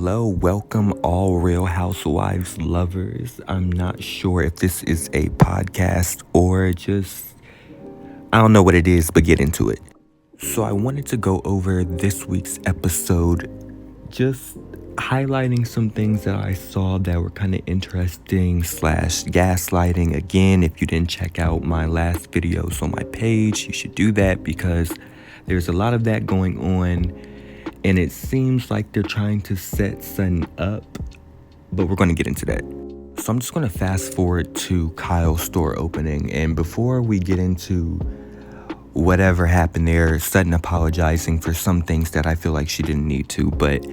Hello, welcome all Real Housewives lovers. I'm not sure if this is a podcast or I don't know what it is, but get into it. So I wanted to go over this week's episode, just highlighting some things that I saw that were kind of interesting / gaslighting. Again, if you didn't check out my last videos on my page, you should do that because there's a lot of that going on. And it seems like they're trying to set Sutton up, but we're going to get into that. So I'm just going to fast forward to Kyle's store opening. And before we get into whatever happened there, Sutton apologizing for some things that I feel like she didn't need to. But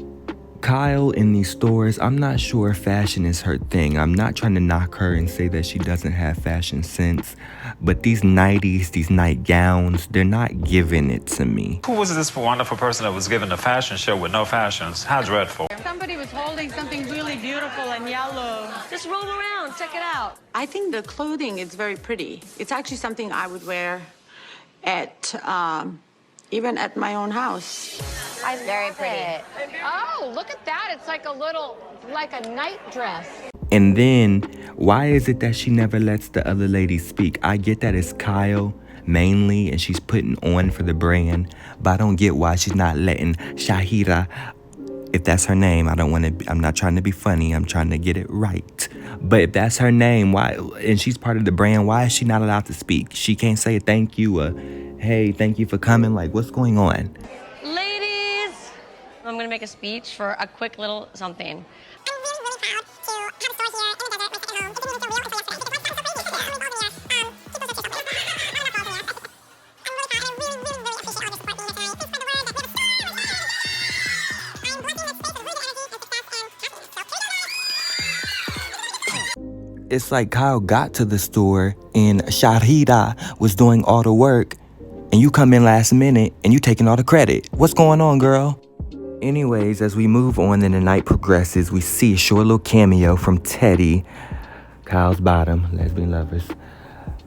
Kyle in these stores, I'm not sure fashion is her thing. I'm not trying to knock her and say that she doesn't have fashion sense. But these nighties, these nightgowns, they're not giving it to me. Who was this wonderful person that was given a fashion show with no fashions? How dreadful. Somebody was holding something really beautiful and yellow. Just roll around, check it out. I think the clothing is very pretty. It's actually something I would wear at, even at my own house. Very pretty. Oh, look at that. It's like a night dress. And then, why is it that she never lets the other lady speak? I get that it's Kyle, mainly, and she's putting on for the brand, but I don't get why she's not letting Shahira, if that's her name, I'm not trying to be funny, I'm trying to get it right. But if that's her name, why, and she's part of the brand, why is she not allowed to speak? She can't say thank you, hey, thank you for coming, like, what's going on? Ladies, I'm gonna make a speech for a quick little something. It's like Kyle got to the store and Shahida was doing all the work and you come in last minute and you taking all the credit. What's going on, girl? Anyways, as we move on and the night progresses, we see a short little cameo from Teddy, Kyle's bottom, lesbian lovers,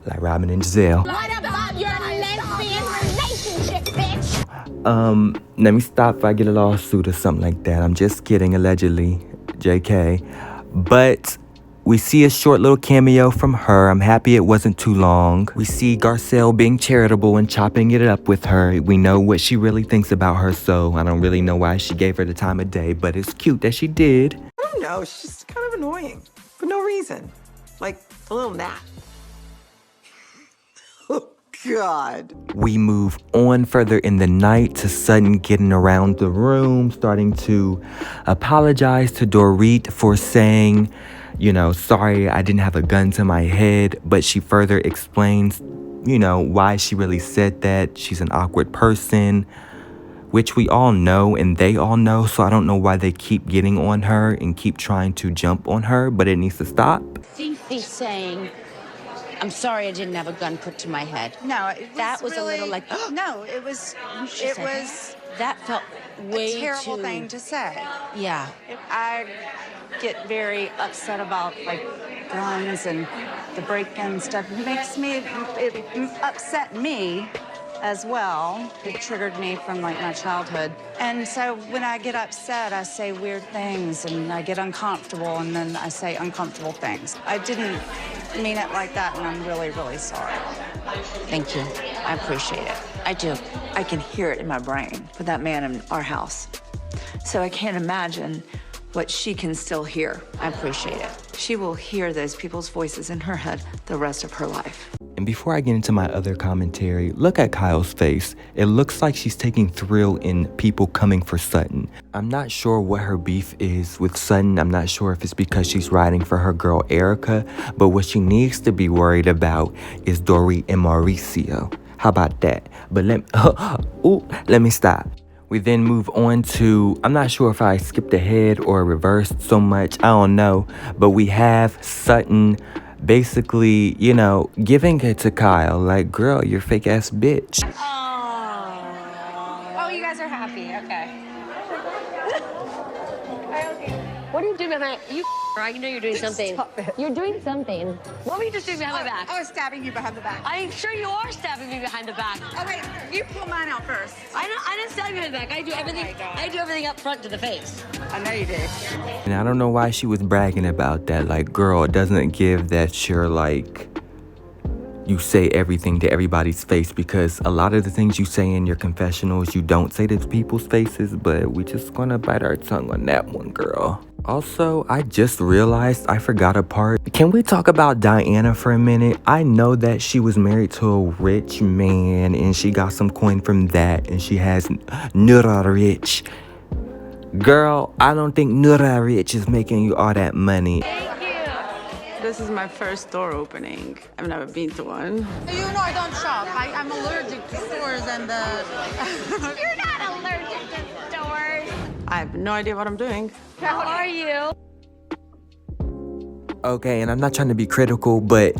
like Robin and Giselle. What about your lesbian relationship, bitch? Let me stop if I get a lawsuit or something like that. I'm just kidding, allegedly, JK. But we see a short little cameo from her. I'm happy it wasn't too long. We see Garcelle being charitable and chopping it up with her. We know what she really thinks about her, so I don't really know why she gave her the time of day, but it's cute that she did. I don't know, she's just kind of annoying for no reason. Like a little gnat. Oh, God. We move on further in the night to Sutton getting around the room, starting to apologize to Dorit for saying, sorry, I didn't have a gun to my head, but she further explains, why she really said that. She's an awkward person, which we all know and they all know, so I don't know why they keep getting on her and keep trying to jump on her, but it needs to stop. He's saying, I'm sorry I didn't have a gun put to my head. No, it was that was really, a little like, no, it was that felt way a terrible too, thing to say. Yeah. I get very upset about like guns and the break-in stuff. It upset me as well. It triggered me from like my childhood. And so when I get upset, I say weird things and I get uncomfortable and then I say uncomfortable things. I didn't mean it like that and I'm really, really sorry. Thank you. I appreciate it. I do. I can hear it in my brain for that man in our house. So I can't imagine what she can still hear. I appreciate it. She will hear those people's voices in her head the rest of her life. And before I get into my other commentary, look at Kyle's face. It looks like she's taking thrill in people coming for Sutton. I'm not sure what her beef is with Sutton. I'm not sure if it's because she's riding for her girl Erica, but what she needs to be worried about is Dorit and Mauricio. How about that? But let me stop. We then move on to, I'm not sure if I skipped ahead or reversed so much, I don't know, but we have Sutton basically, giving it to Kyle, like, girl, you're fake ass bitch. Oh, you guys are happy. Okay. What are you doing behind you? I know you're doing something. Stop it. You're doing something. What were you just doing behind my back? I was stabbing you behind the back. I'm sure you are stabbing me behind the back. Oh, wait. You pull mine out first. I didn't stab you behind the back. I do everything. I do everything up front to the face. I know you did. And I don't know why she was bragging about that. Like, girl, it doesn't give that you're like, you say everything to everybody's face, because a lot of the things you say in your confessionals, you don't say to people's faces, but we just gonna bite our tongue on that one, girl. Also, I just realized I forgot a part. Can we talk about Diana for a minute? I know that she was married to a rich man and she got some coin from that and she has Nura Rich. Girl, I don't think Nura Rich is making you all that money. This is my first store opening. I've never been to one. You know I don't shop. I'm allergic to stores and You're not allergic to stores. I have no idea what I'm doing. How are you? Okay, and I'm not trying to be critical, but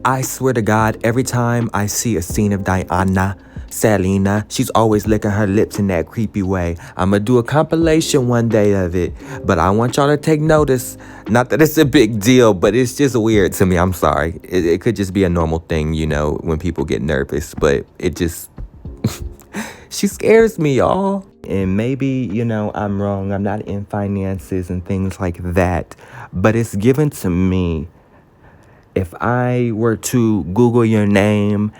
I swear to God, every time I see a scene of Diana, Selena, she's always licking her lips in that creepy way. I'ma do a compilation one day of it, but I want y'all to take notice. Not that it's a big deal, but it's just weird to me. I'm sorry. It could just be a normal thing, you know, when people get nervous, but it just... she scares me, y'all. And maybe, you know, I'm wrong. I'm not in finances and things like that, but it's given to me. If I were to Google your name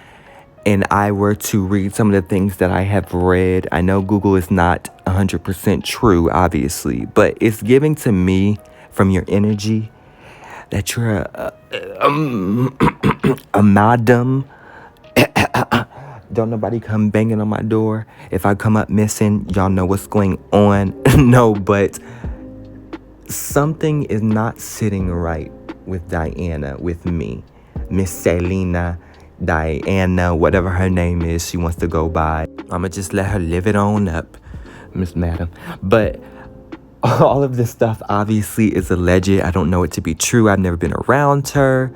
and I were to read some of the things that I have read, I know Google is not 100% true, obviously, but it's giving to me from your energy that you're a madam. Don't nobody come banging on my door. If I come up missing, y'all know what's going on. No, but something is not sitting right with Diana, with me. Miss Selena, Diana, whatever her name is she wants to go by. I'ma just let her live it on up, Miss Madam. But all of this stuff obviously is alleged. I don't know it to be true. I've never been around her.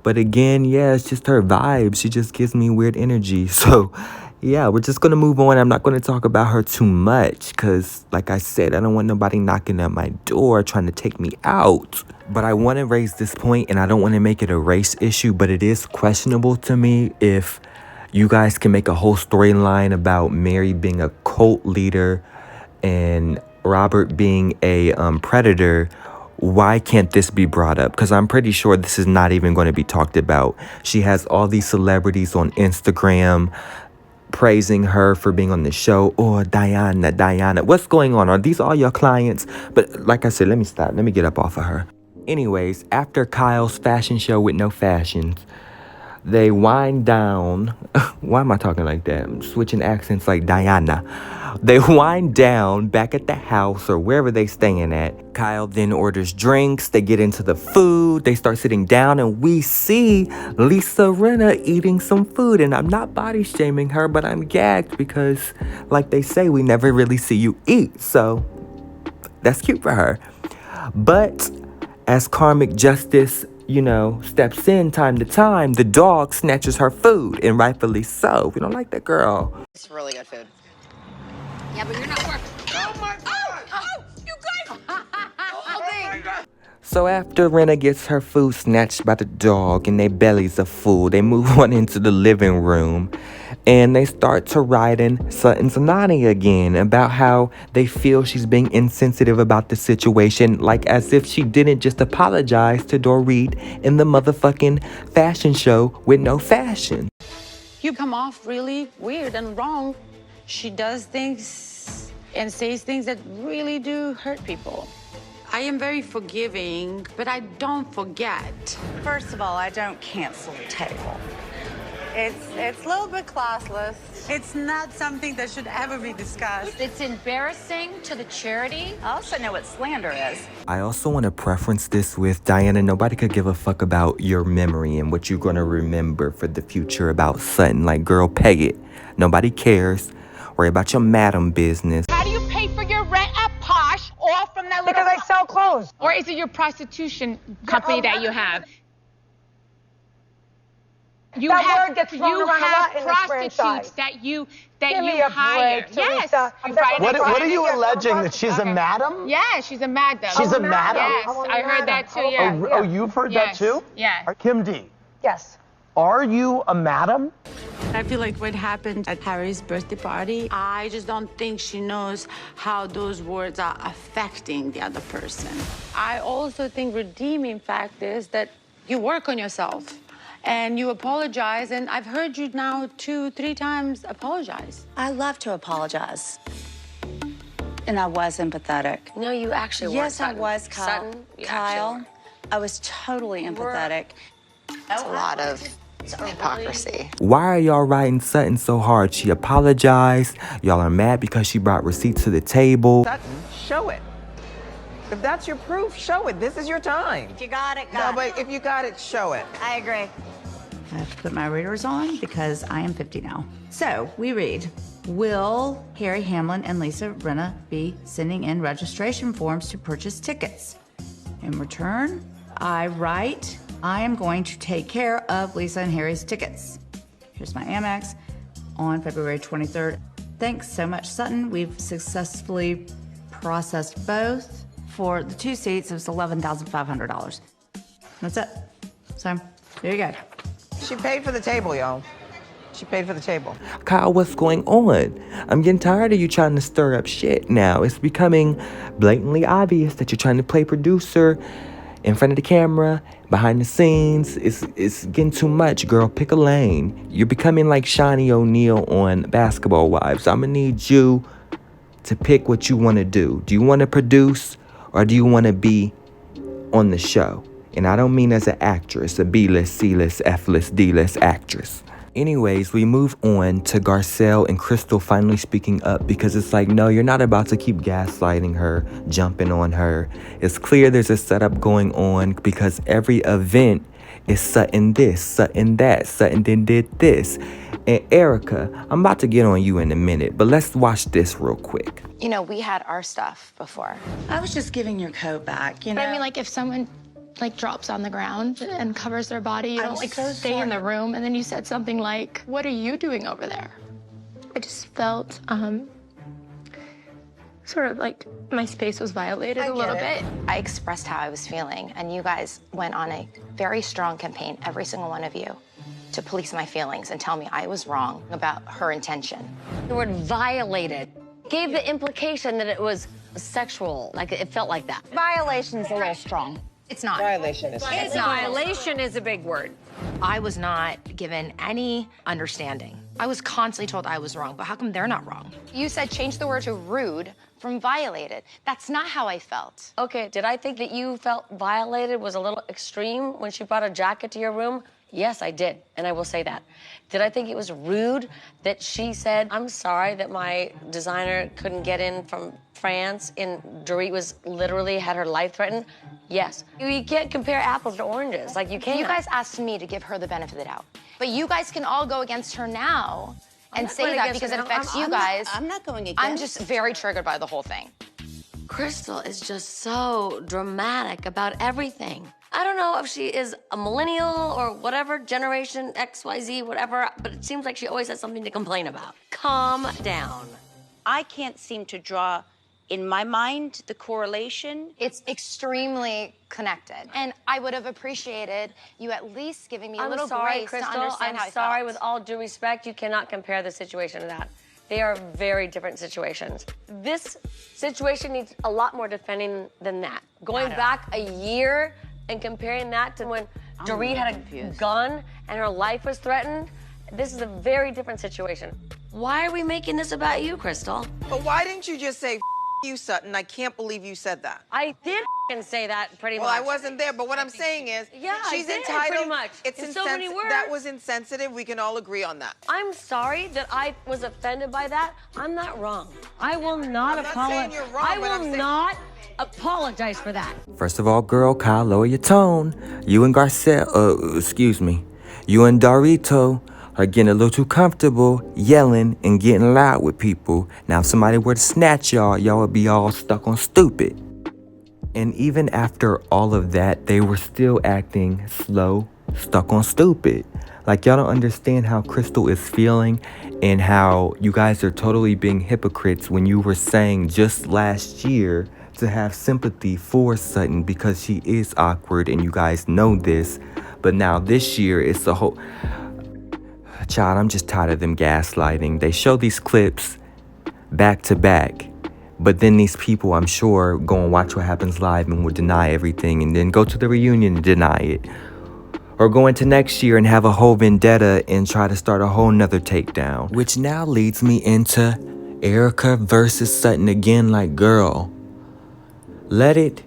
But again, yeah, it's just her vibe. She just gives me weird energy. So yeah, we're just gonna move on. I'm not gonna talk about her too much because, like I said, I don't want nobody knocking at my door trying to take me out. But I want to raise this point, and I don't want to make it a race issue, but it is questionable to me if you guys can make a whole storyline about Mary being a cult leader and Robert being a predator. Why can't this be brought up? Because I'm pretty sure this is not even going to be talked about. She has all these celebrities on Instagram praising her for being on the show. Oh, Diana. What's going on? Are these all your clients? But like I said, let me stop. Let me get up off of her. Anyways, after Kyle's fashion show with no fashions, they wind down. Why am I talking like that? I'm switching accents like Diana. They wind down back at the house or wherever they staying at. Kyle then orders drinks. They get into the food. They start sitting down and we see Lisa Rinna eating some food. And I'm not body shaming her, but I'm gagged because, like they say, we never really see you eat. So that's cute for her. But as karmic justice, you know, steps in time to time, the dog snatches her food, and rightfully so. We don't like that girl. It's really good food. Yeah, but you're not working. Oh my God! Oh, you guys! Oh my God! So after Rinna gets her food snatched by the dog and their bellies are full, they move on into the living room and they start to write in Sutton's Nani again about how they feel she's being insensitive about the situation, like as if she didn't just apologize to Dorit in the motherfucking fashion show with no fashion. You come off really weird and wrong. She does things and says things that really do hurt people. I am very forgiving, but I don't forget. First of all, I don't cancel the table. It's a little bit classless. It's not something that should ever be discussed. It's embarrassing to the charity. I also know what slander is. I also want to preference this with Diana. Nobody could give a fuck about your memory and what you're going to remember for the future about Sutton. Like, girl, pay it. Nobody cares. Worry about your madam business. How do you pay for your rent at Posh or from that little... Because I sell clothes. Or is it your prostitution company that you have? That word gets thrown around a lot in this franchise. that you Give me a hire. break, Yes. Teresa. What are you alleging? That she's a madam? Yeah, she's a madam. She's a madam? Yes, I heard that too, yeah. Oh, you've heard that too? Yeah. Kim D, Yes. are you a madam? I feel like what happened at Harry's birthday party, I just don't think she knows how those words are affecting the other person. I also think redeeming fact is that you work on yourself and you apologize, and I've heard you now 2-3 times apologize. I love to apologize. And I was empathetic. No, you actually weren't. Yes, I Sutton. was, Kyle. Sutton, you actually Kyle, weren't. I was totally empathetic. It's a lot of hypocrisy. Why are y'all writing Sutton so hard? She apologized. Y'all are mad because she brought receipts to the table. Sutton, show it. If that's your proof, show it. This is your time. If you got it, No, but if you got it, show it. I agree. I have to put my readers on because I am 50 now. So we read, will Harry Hamlin and Lisa Rinna be sending in registration forms to purchase tickets? In return, I write, I am going to take care of Lisa and Harry's tickets. Here's my Amex on February 23rd. Thanks so much, Sutton. We've successfully processed both. For the 2 seats, it was $11,500. That's it. So, there you go. She paid for the table, y'all. She paid for the table. Kyle, what's going on? I'm getting tired of you trying to stir up shit now. It's becoming blatantly obvious that you're trying to play producer in front of the camera, behind the scenes. It's getting too much, girl. Pick a lane. You're becoming like Shawnee O'Neal on Basketball Wives. I'm gonna need you to pick what you want to do. Do you want to produce or do you want to be on the show? And I don't mean as an actress, a B-list, C-list, F-list, D-list actress. Anyways, we move on to Garcelle and Crystal finally speaking up because it's like, no, you're not about to keep gaslighting her, jumping on her. It's clear there's a setup going on because every event is Sutton this, Sutton that, Sutton then did this. And Erica, I'm about to get on you in a minute, but let's watch this real quick. You know, we had our stuff before. I was just giving your coat back, you know? But I mean, like, if someone drops on the ground and covers their body, you don't stay in the room. And then you said something like, what are you doing over there? I just felt sort of like my space was violated a little bit. I expressed how I was feeling, and you guys went on a very strong campaign, every single one of you, to police my feelings and tell me I was wrong about her intention. The word violated gave the implication that it was sexual, like it felt like that. Violation's a little strong. It's not. Violation is. It's not. Violation is a big word. I was not given any understanding. I was constantly told I was wrong, but how come they're not wrong? You said change the word to rude from violated. That's not how I felt. Okay, did I think that you felt violated was a little extreme when she brought a jacket to your room? Yes, I did, and I will say that. Did I think it was rude that she said, I'm sorry that my designer couldn't get in from France and Dorit was literally had her life threatened? Yes. You can't compare apples to oranges, like you can't. You guys asked me to give her the benefit of the doubt. But you guys can all go against her now and say that because it affects you guys. I'm not going against. I'm just very triggered by the whole thing. Crystal is just so dramatic about everything. I don't know if she is a millennial or whatever, generation XYZ, whatever, but it seems like she always has something to complain about. Calm down. I can't seem to draw, in my mind, the correlation. It's extremely connected. And I would have appreciated you at least giving me a little grace Crystal, to understand how I I'm sorry, felt. with all due respect, you cannot compare the situation to that. They are very different situations. This situation needs a lot more defending than that. Going back a year and comparing that to when Dorit had a gun and her life was threatened, this is a very different situation. Why are we making this about you, Crystal? But why didn't you just say, you, Sutton? I can't believe you said that. I did say that pretty much. Well, I wasn't there, but what I'm saying is, she's entitled. Pretty much. It's in so many words. That was insensitive. We can all agree on that. I'm sorry that I was offended by that. I'm not wrong. I will not apologize. I will not apologize for that. First of all, girl, Kyle, lower your tone. You and you and Dorito are getting a little too comfortable yelling and getting loud with people. Now, if somebody were to snatch y'all would be all stuck on stupid. And even after all of that, they were still acting slow, stuck on stupid. Like, y'all don't understand how Crystal is feeling and how you guys are totally being hypocrites when you were saying just last year to have sympathy for Sutton because she is awkward and you guys know this. But now this year, it's a whole... Child, I'm just tired of them gaslighting. They show these clips back to back. But then these people, I'm sure, go and watch What Happens Live and will deny everything and then go to the reunion and deny it. Or go into next year and have a whole vendetta and try to start a whole nother takedown. Which now leads me into Erica versus Sutton again. Like, girl, let it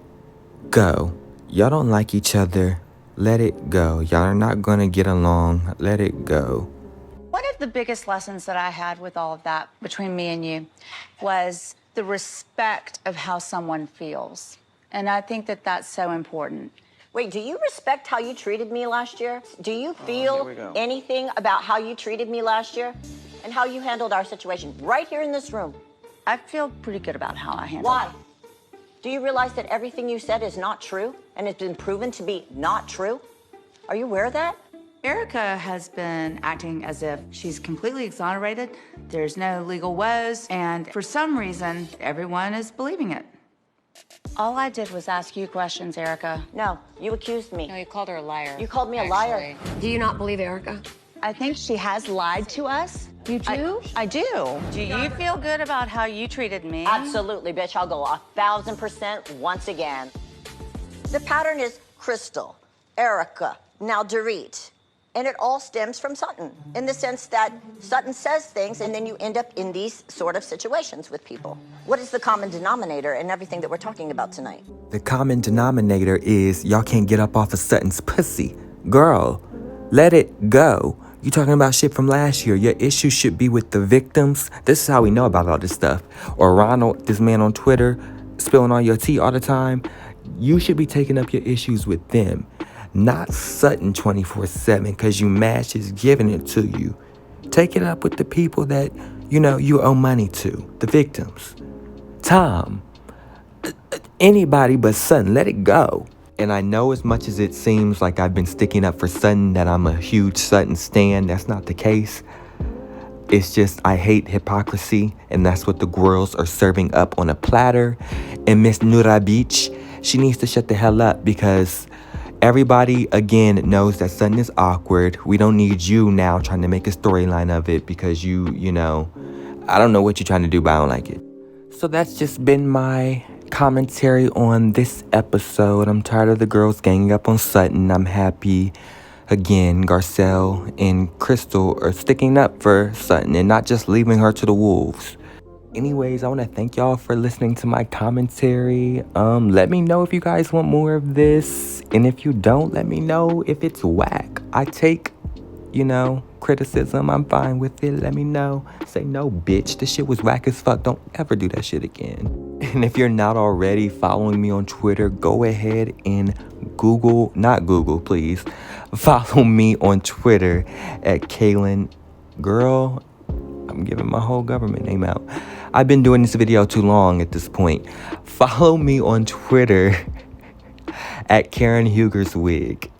go. Y'all don't like each other. Let it go. Y'all are not gonna get along. Let it go. One of the biggest lessons that I had with all of that between me and you was the respect of how someone feels. And I think that that's so important. Wait, do you respect how you treated me last year? Do you feel anything about how you treated me last year and how you handled our situation right here in this room? I feel pretty good about how I handled it. Why? Do you realize that everything you said is not true and it's been proven to be not true? Are you aware of that? Erica has been acting as if she's completely exonerated, there's no legal woes, and for some reason, everyone is believing it. All I did was ask you questions, Erica. No, you accused me. No, you called her a liar. You called me a liar. Do you not believe Erica? I think she has lied to us. You do? I do. Do you feel good about how you treated me? Absolutely, bitch. I'll go 1,000% once again. The pattern is Crystal, Erica, now Dorit. And it all stems from Sutton, in the sense that Sutton says things and then you end up in these sort of situations with people. What is the common denominator in everything that we're talking about tonight? The common denominator is y'all can't get up off of Sutton's pussy. Girl, let it go. You talking about shit from last year. Your issue should be with the victims. This is how we know about all this stuff. Or Ronald, this man on Twitter, spilling all your tea all the time. You should be taking up your issues with them. Not Sutton 24/7 because you mad she's giving it to you. Take it up with the people that, you know, you owe money to. The victims. Tom. Anybody but Sutton. Let it go. And I know as much as it seems like I've been sticking up for Sutton that I'm a huge Sutton stan. That's not the case. It's just I hate hypocrisy. And that's what the girls are serving up on a platter. And Miss Nura Beach, she needs to shut the hell up because... everybody, again, knows that Sutton is awkward. We don't need you now trying to make a storyline of it because you know, I don't know what you're trying to do, but I don't like it. So that's just been my commentary on this episode. I'm tired of the girls ganging up on Sutton. I'm happy, again, Garcelle and Crystal are sticking up for Sutton and not just leaving her to the wolves. Anyways, I want to thank y'all for listening to my commentary. Let me know if you guys want more of this. And if you don't, let me know if it's whack. I take, you know, criticism. I'm fine with it. Let me know. Say, no, bitch, this shit was whack as fuck. Don't ever do that shit again. And if you're not already following me on Twitter, go ahead and please. Follow me on Twitter at Kaylin. Girl, I'm giving my whole government name out. I've been doing this video too long at this point. Follow me on Twitter at Karen Huger's Wig.